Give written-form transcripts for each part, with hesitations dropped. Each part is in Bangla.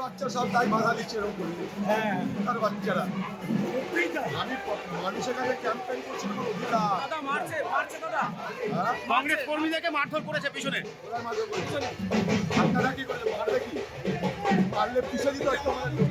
বাচ্চা সব তাই বাধা দিচ্ছে এরকম করে। হ্যাঁ তার বাচ্চারা অধিকার। আমি মানুষের কাছে ক্যাম্পেইন করছি কোনো অধিকার। দাদা মারছে দাদা। হ্যাঁ? কংগ্রেস কর্মীদেরকে মারধর করেছে পিছনে। ওরা মাঝে বলছে আপনারা কি করলে মারবে কি? পারলে পিছিয়ে দিতে হতো আমাদের।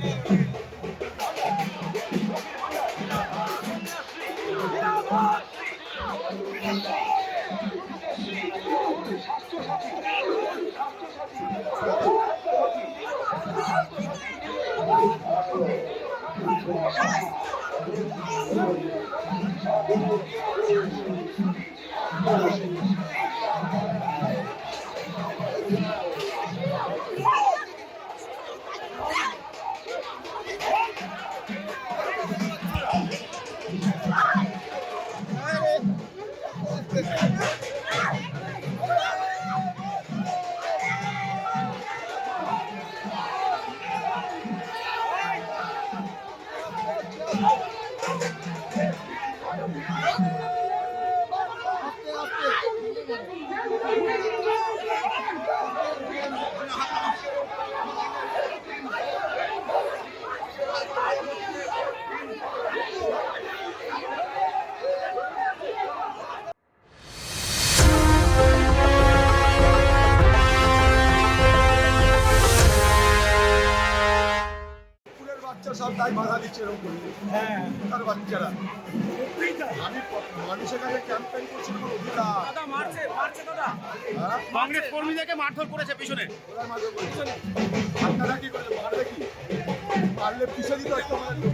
স্কুলের বাচ্চা সব তাই বাধা দিচ্ছে এরকম করে। হ্যাঁ তার বাচ্চারা অধিকার। আমি মানুষের কাছে ক্যাম্পেইন করছি কোনো অধিকার। দাদা মারছে দাদা। হ্যাঁ? কংগ্রেস কর্মীদেরকে মারধর করেছে পিছনে। ওরা মাঝে বলছে আপনারা কি করলে মারবে কি? পারলে পিছিয়ে দিতে হতো আমাদের।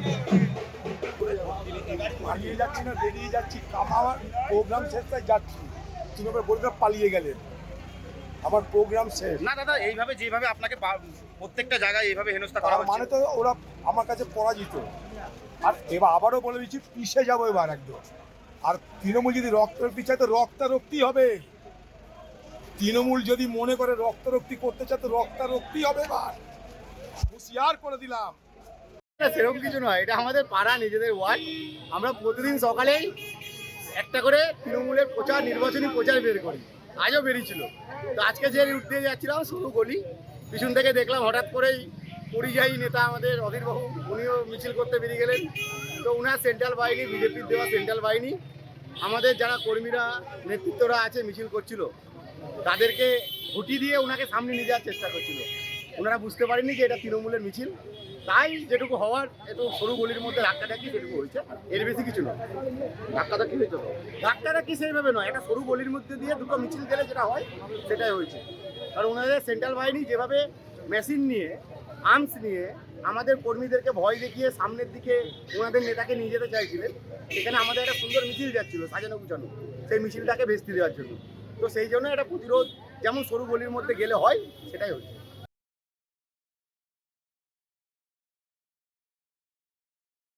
পালিয়ে যাচ্ছি না, বেরিয়ে যাচ্ছি। আমার প্রোগ্রাম শেষ তাই যাচ্ছি। তৃণমূল বলতে পালিয়ে গেলেন। আমার প্রোগ্রাম শেষ। না দাদা, এইভাবে যেভাবে আপনাকে প্রত্যেকটা জায়গায় এইভাবে হেনস্থা করা তার হচ্ছে, মানে তো ওরা আমার কাছে পরাজিত। আর এবার আবারও বলে দিচ্ছি, পিছিয়ে যাবো এবার একদম। আর তৃণমূল যদি রক্তারক্তি চায় তো রক্তারক্তি হবে। তৃণমূল যদি মনে করে রক্তারক্তি করতে চায় তো রক্তারক্তি হবে এবার। হুঁশিয়ার করে দিলাম। সেরকম কিছু নয়, এটা আমাদের পাড়া, নিজেদের ওয়ার্ড। আমরা প্রতিদিন সকালেই একটা করে তৃণমূলের নির্বাচনী প্রচার বের করি। আজও বেরিয়েছিল। তো আজকে যে রুট দিয়ে যাচ্ছিলাম শুরু গলি, পিছন থেকে দেখলাম হঠাৎ করেই পরিযায়ী নেতা আমাদের অধীরবাবু, উনিও মিছিল করতে বেরিয়ে গেলেন। তো উনার সেন্ট্রাল বাহিনী, বিজেপির দেওয়া সেন্ট্রাল বাহিনী, আমাদের যারা কর্মীরা, নেতৃত্বরা আছে মিছিল করছিল, তাদেরকে ঘুটি দিয়ে ওনাকে সামনে নিয়ে যাওয়ার চেষ্টা করছিল। ওনারা বুঝতে পারেননি যে এটা তৃণমূলের মিছিল, তাই যেটুকু হওয়ার একটু সরু গলির মধ্যে ধাক্কাধাক্কি সেটুকু হয়েছে, এর বেশি কিছু নয়। ধাক্কাধাক্কি হয়েছে তো, ধাক্কাধাক্কি সেইভাবে নয়, একটা সরু গলির মধ্যে দিয়ে দুটো মিছিল গেলে যেটা হয় সেটাই হয়েছে। কারণ ওনাদের সেন্ট্রাল বাহিনী যেভাবে মেশিন নিয়ে, আর্মস নিয়ে আমাদের কর্মীদেরকে ভয় দেখিয়ে সামনের দিকে ওনাদের নেতাকে নিয়ে যেতে চাইছিলেন, সেখানে আমাদের একটা সুন্দর মিছিল যাচ্ছিল সাজানো গুছানো, সেই মিছিলটাকে ভেস্তে দেওয়ার জন্য। তো সেই জন্য একটা প্রতিরোধ যেমন সরু গলির মধ্যে গেলে হয় সেটাই হচ্ছে।